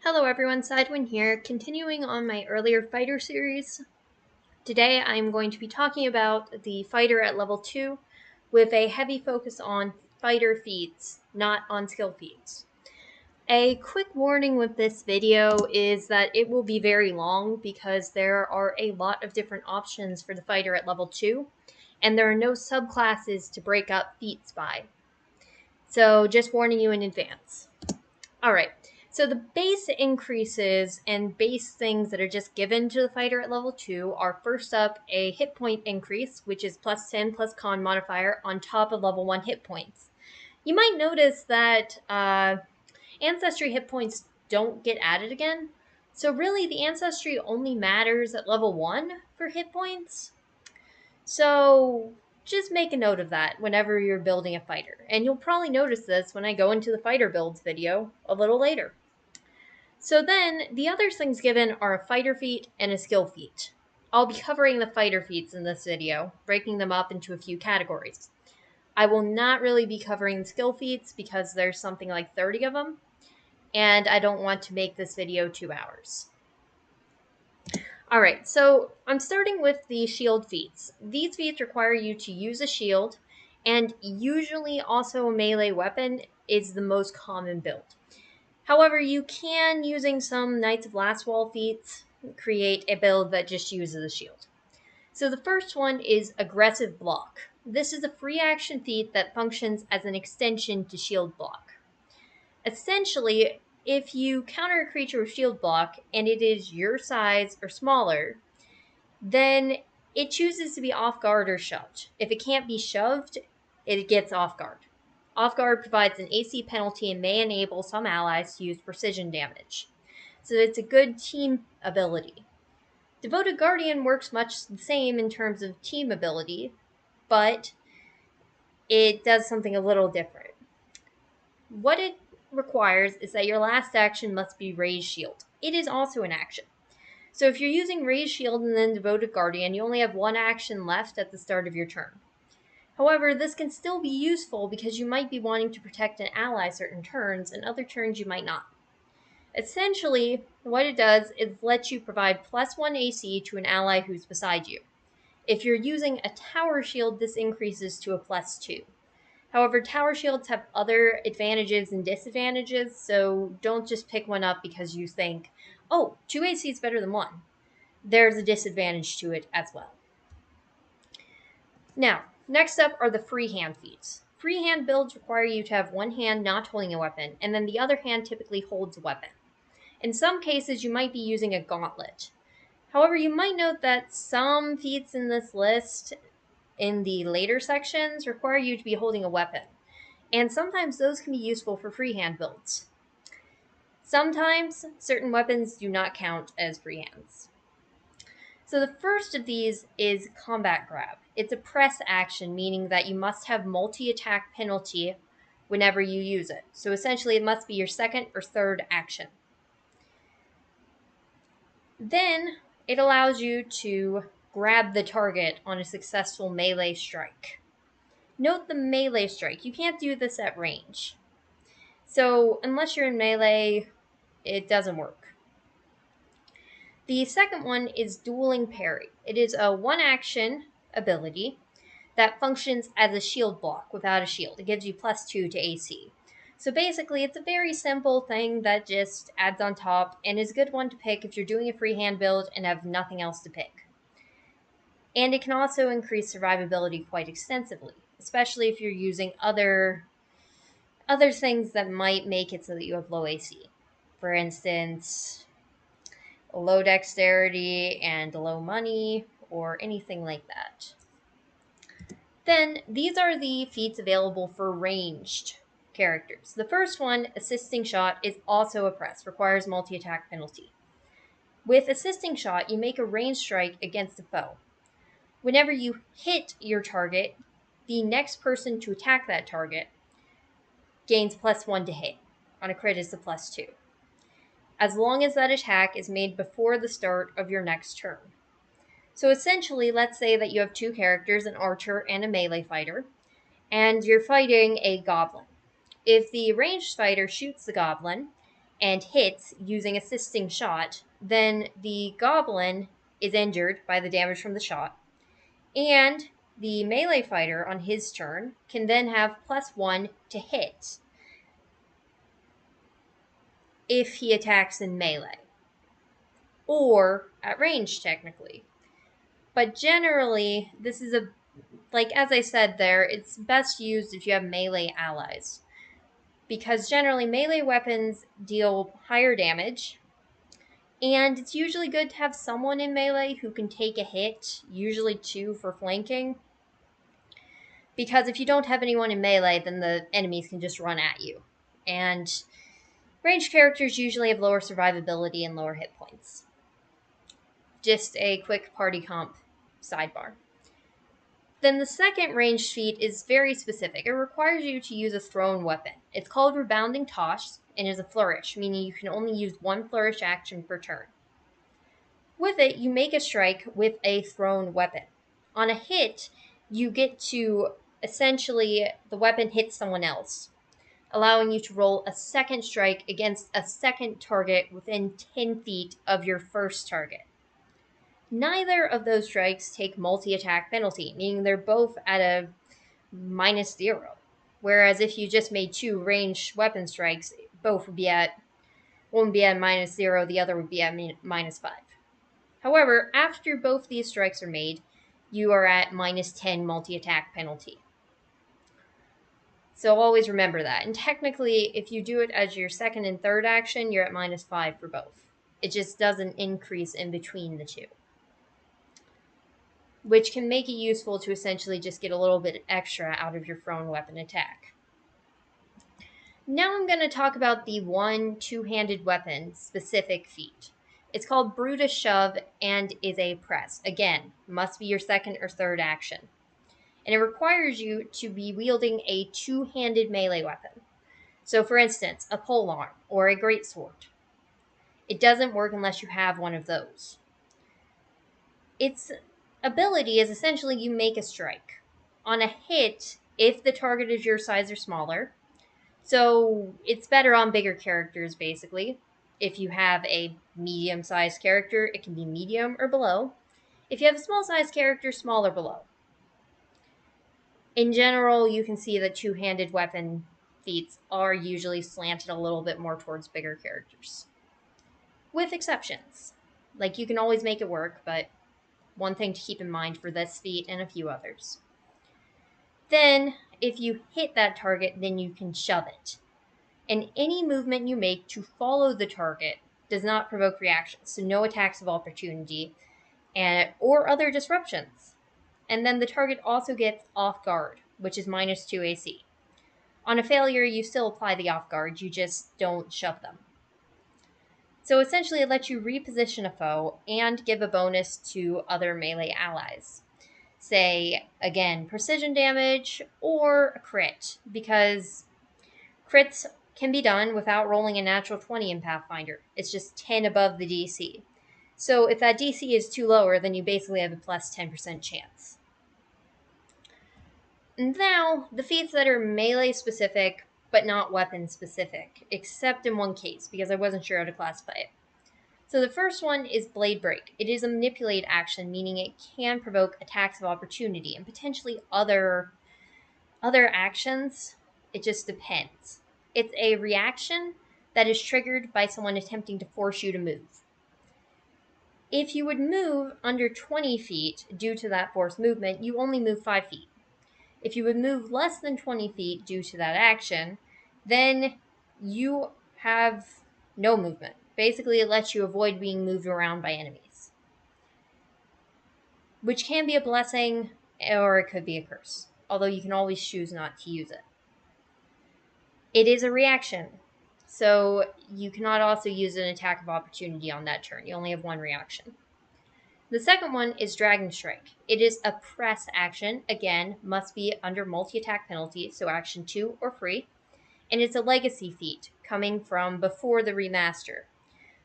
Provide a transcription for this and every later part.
Hello everyone, Sidewin here, continuing on my earlier fighter series. Today I'm going to be talking about the fighter at level 2 with a heavy focus on fighter feats, not on skill feats. A quick warning with this video is that it will be very long because there are a lot of different options for the fighter at level 2, and there are no subclasses to break up feats by. So just warning you in advance. Alright. So the base increases and base things that are just given to the fighter at level 2 are first up a hit point increase, which is plus 10 plus con modifier on top of level 1 hit points. You might notice that Ancestry hit points don't get added again. So really the Ancestry only matters at level 1 for hit points. So just make a note of that whenever you're building a fighter. And you'll probably notice this when I go into the fighter builds video a little later. So then, the other things given are a fighter feat and a skill feat. I'll be covering the fighter feats in this video, breaking them up into a few categories. I will not really be covering the skill feats because there's something like 30 of them, and I don't want to make this video 2 hours. Alright, so I'm starting with the shield feats. These feats require you to use a shield, and usually also a melee weapon is the most common build. However, you can, using some Knights of Lastwall feats, create a build that just uses a shield. So the first one is Aggressive Block. This is a free action feat that functions as an extension to Shield Block. Essentially, if you counter a creature with Shield Block and it is your size or smaller, then it chooses to be off guard or shoved. If it can't be shoved, it gets off guard. Off guard provides an AC penalty and may enable some allies to use precision damage. So it's a good team ability. Devoted Guardian works much the same in terms of team ability, but it does something a little different. What it requires is that your last action must be Raise Shield. It is also an action. So if you're using Raise Shield and then Devoted Guardian, you only have one action left at the start of your turn. However, this can still be useful because you might be wanting to protect an ally certain turns, and other turns you might not. Essentially, what it does is let you provide plus 1 AC to an ally who's beside you. If you're using a tower shield, this increases to a plus 2. However, tower shields have other advantages and disadvantages, so don't just pick one up because you think, oh, 2 AC is better than 1. There's a disadvantage to it as well. Now, next up are the free hand feats. Free hand builds require you to have one hand not holding a weapon, and then the other hand typically holds a weapon. In some cases, you might be using a gauntlet. However, you might note that some feats in this list, in the later sections, require you to be holding a weapon, and sometimes those can be useful for free hand builds. Sometimes, certain weapons do not count as free hands. So the first of these is Combat Grab. It's a press action, meaning that you must have multi-attack penalty whenever you use it. So essentially it must be your second or third action. Then it allows you to grab the target on a successful melee strike. Note the melee strike. You can't do this at range. So unless you're in melee, it doesn't work. The second one is Dueling Parry. It is a one-action ability that functions as a shield block without a shield. It gives you plus 2 to AC. So basically, it's a very simple thing that just adds on top and is a good one to pick if you're doing a freehand build and have nothing else to pick. And it can also increase survivability quite extensively, especially if you're using other things that might make it so that you have low AC. For instance, low dexterity and low money, or anything like that. Then, these are the feats available for ranged characters. The first one, Assisting Shot, is also a press, requires multi-attack penalty. With Assisting Shot, you make a ranged strike against a foe. Whenever you hit your target, the next person to attack that target gains plus 1 to hit. On a crit, it's a plus 2. As long as that attack is made before the start of your next turn. So essentially, let's say that you have two characters, an archer and a melee fighter, and you're fighting a goblin. If the ranged fighter shoots the goblin, and hits using assisting shot, then the goblin is injured by the damage from the shot, and the melee fighter on his turn can then have +1 to hit if he attacks in melee, or at range technically. But generally, this is as I said there, it's best used if you have melee allies, because generally melee weapons deal higher damage, and it's usually good to have someone in melee who can take a hit, usually 2 for flanking, because if you don't have anyone in melee, then the enemies can just run at you, and ranged characters usually have lower survivability and lower hit points. Just a quick party comp sidebar. Then the second ranged feat is very specific. It requires you to use a thrown weapon. It's called Rebounding Toss and is a flourish, meaning you can only use 1 flourish action per turn. With it, you make a strike with a thrown weapon. On a hit, you get to essentially, the weapon hits someone else, allowing you to roll a second strike against a second target within 10 feet of your first target. Neither of those strikes take multi-attack penalty, meaning they're both at a -0. Whereas if you just made 2 ranged weapon strikes, both would be at, one would be at -0, the other would be at -5. However, after both these strikes are made, you are at -10 multi-attack penalty. So always remember that. And technically, if you do it as your second and third action, you're at -5 for both. It just doesn't increase in between the two, which can make it useful to essentially just get a little bit extra out of your thrown weapon attack. Now I'm going to talk about the 1 two-handed weapon specific feat. It's called Brutus Shove and is a press. Again, must be your second or third action. And it requires you to be wielding a two-handed melee weapon. So for instance, a polearm or a greatsword. It doesn't work unless you have one of those. Its ability is essentially you make a strike. On a hit, if the target is your size or smaller, so it's better on bigger characters, basically. If you have a medium-sized character, it can be medium or below. If you have a small-sized character, small or below. In general, you can see that two-handed weapon feats are usually slanted a little bit more towards bigger characters. With exceptions. Like, you can always make it work, but one thing to keep in mind for this feat and a few others. Then, if you hit that target, then you can shove it. And any movement you make to follow the target does not provoke reactions, so no attacks of opportunity or other disruptions. And then the target also gets off guard, which is -2 AC. On a failure, you still apply the off guard, you just don't shove them. So essentially, it lets you reposition a foe and give a bonus to other melee allies. Say, again, precision damage or a crit, because crits can be done without rolling a natural 20 in Pathfinder. It's just 10 above the DC. So if that DC is too lower, then you basically have a plus 10% chance. Now, the feats that are melee specific, but not weapon specific, except in one case, because I wasn't sure how to classify it. So the first one is Blade Break. It is a manipulate action, meaning it can provoke attacks of opportunity and potentially other actions. It just depends. It's a reaction that is triggered by someone attempting to force you to move. If you would move under 20 feet due to that forced movement, you only move 5 feet. If you would move less than 20 feet due to that action, then you have no movement. Basically, it lets you avoid being moved around by enemies, which can be a blessing or it could be a curse, although you can always choose not to use it. It is a reaction, so you cannot also use an attack of opportunity on that turn. You only have one reaction. The second one is Dragon Strike. It is a press action. Again, must be under multi-attack penalty, so action 2 or free. And it's a legacy feat coming from before the remaster.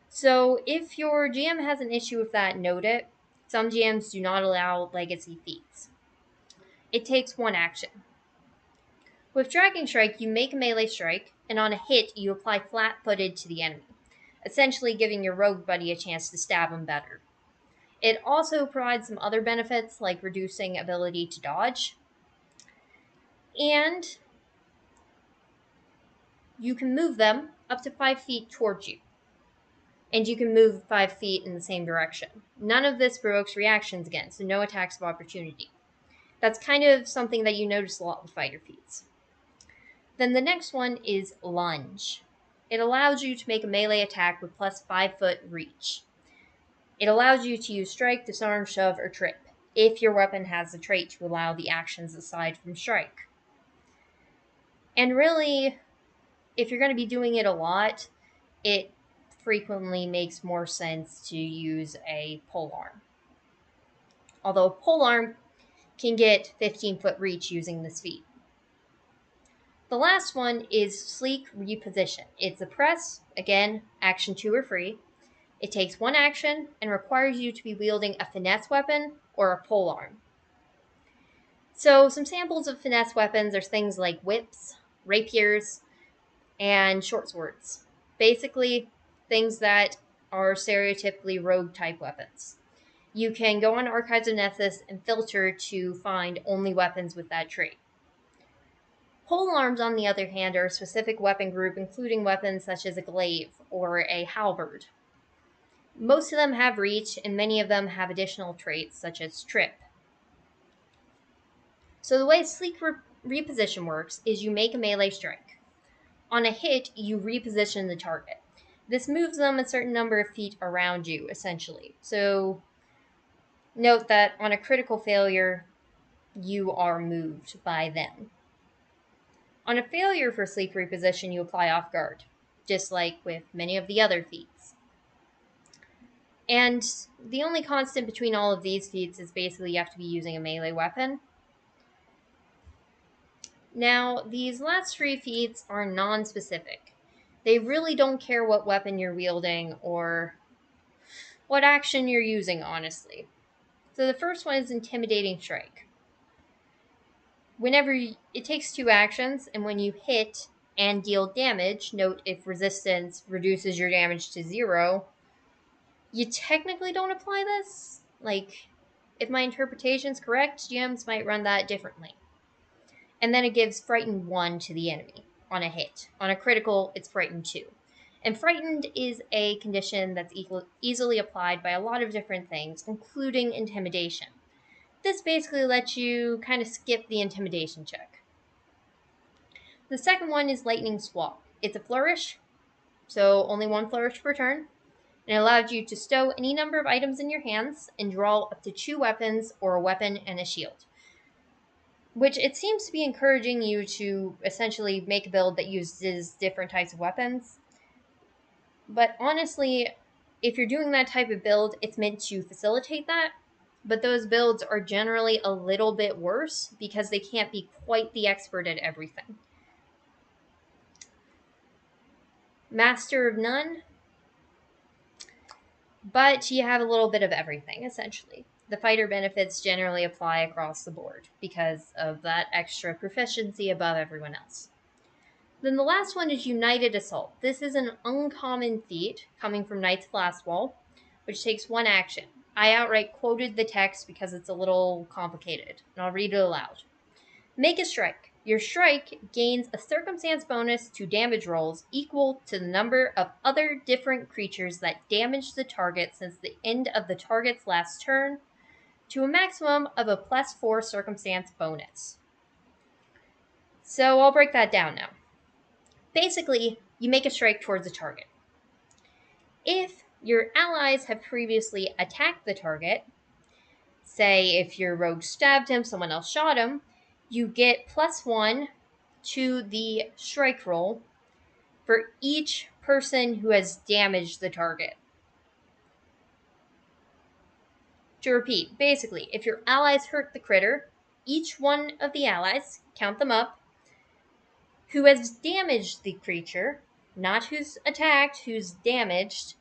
So if your GM has an issue with that, note it. Some GMs do not allow legacy feats. It takes one action. With Dragon Strike, you make a melee strike. and on a hit, you apply flat-footed to the enemy, essentially giving your rogue buddy a chance to stab him better. It also provides some other benefits, like reducing ability to dodge, and you can move them up to 5 feet towards you, and you can move 5 feet in the same direction. None of this provokes reactions again, so no attacks of opportunity. That's kind of something that you notice a lot with fighter feats. Then the next one is Lunge. It allows you to make a melee attack with plus 5 foot reach. It allows you to use strike, disarm, shove, or trip, if your weapon has the trait to allow the actions aside from strike. And really, if you're going to be doing it a lot, it frequently makes more sense to use a polearm. Although a polearm can get 15-foot reach using this feat. The last one is Sleek Reposition. It's a press, again, action 2 or free. It takes 1 action and requires you to be wielding a finesse weapon or a polearm. So some samples of finesse weapons are things like whips, rapiers, and short swords. Basically, things that are stereotypically rogue-type weapons. You can go on Archives of Nessus and filter to find only weapons with that trait. Polearms, on the other hand, are a specific weapon group, including weapons such as a glaive or a halberd. Most of them have reach, and many of them have additional traits such as trip. So the way Sleek Reposition works is you make a melee strike. On a hit, you reposition the target. This moves them a certain number of feet around you, essentially. So note that on a critical failure, you are moved by them. On a failure for Sleek Reposition, you apply Off Guard, just like with many of the other feats. And the only constant between all of these feats is basically you have to be using a melee weapon. Now, these last 3 feats are non-specific. They really don't care what weapon you're wielding or what action you're using, honestly. So the first one is Intimidating Strike. It takes 2 actions, and when you hit and deal damage, note if resistance reduces your damage to 0, you technically don't apply this. Like, if my interpretation's correct, GMs might run that differently. And then it gives Frightened 1 to the enemy on a hit. On a critical, it's Frightened 2. And Frightened is a condition that's easily applied by a lot of different things, including Intimidation. This basically lets you kind of skip the Intimidation check. The second one is Lightning Swap. It's a flourish, so only 1 flourish per turn. And it allows you to stow any number of items in your hands and draw up to 2 weapons or a weapon and a shield. Which it seems to be encouraging you to essentially make a build that uses different types of weapons. But honestly, if you're doing that type of build, it's meant to facilitate that. But those builds are generally a little bit worse because they can't be quite the expert at everything. Master of None. But you have a little bit of everything, essentially. The fighter benefits generally apply across the board because of that extra proficiency above everyone else. Then the last one is United Assault. This is an uncommon feat coming from Knights of Lastwall, which takes 1 action. I outright quoted the text because it's a little complicated, and I'll read it aloud. Make a strike. Your strike gains a circumstance bonus to damage rolls equal to the number of other different creatures that damage the target since the end of the target's last turn, to a maximum of a +4 circumstance bonus. So I'll break that down now. Basically, you make a strike towards a target. If your allies have previously attacked the target, say if your rogue stabbed him, someone else shot him, you get +1 to the strike roll for each person who has damaged the target. To repeat, basically, if your allies hurt the critter, each one of the allies, count them up, who has damaged the creature, not who's attacked, who's damaged,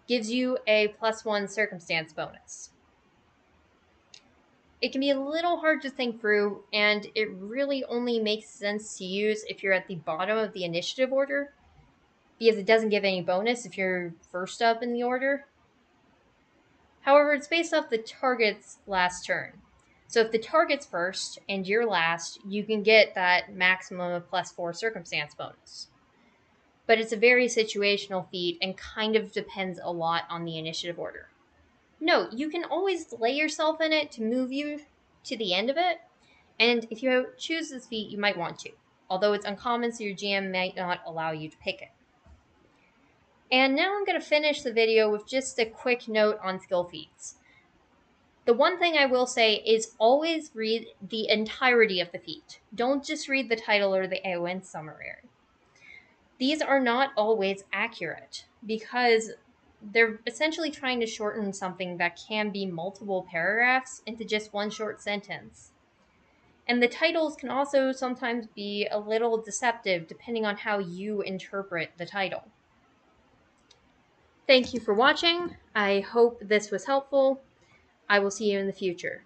gives you a +1 circumstance bonus. It can be a little hard to think through, and it really only makes sense to use if you're at the bottom of the initiative order, because it doesn't give any bonus if you're first up in the order. However, it's based off the target's last turn. So if the target's first and you're last, you can get that maximum of +4 circumstance bonus. But it's a very situational feat and kind of depends a lot on the initiative order. Note, you can always lay yourself in it to move you to the end of it, and if you choose this feat, you might want to, although it's uncommon, so your GM might not allow you to pick it. And now I'm going to finish the video with just a quick note on skill feats. The one thing I will say is always read the entirety of the feat. Don't just read the title or the AON summary. These are not always accurate because they're essentially trying to shorten something that can be multiple paragraphs into just one short sentence. And the titles can also sometimes be a little deceptive depending on how you interpret the title. Thank you for watching. I hope this was helpful. I will see you in the future.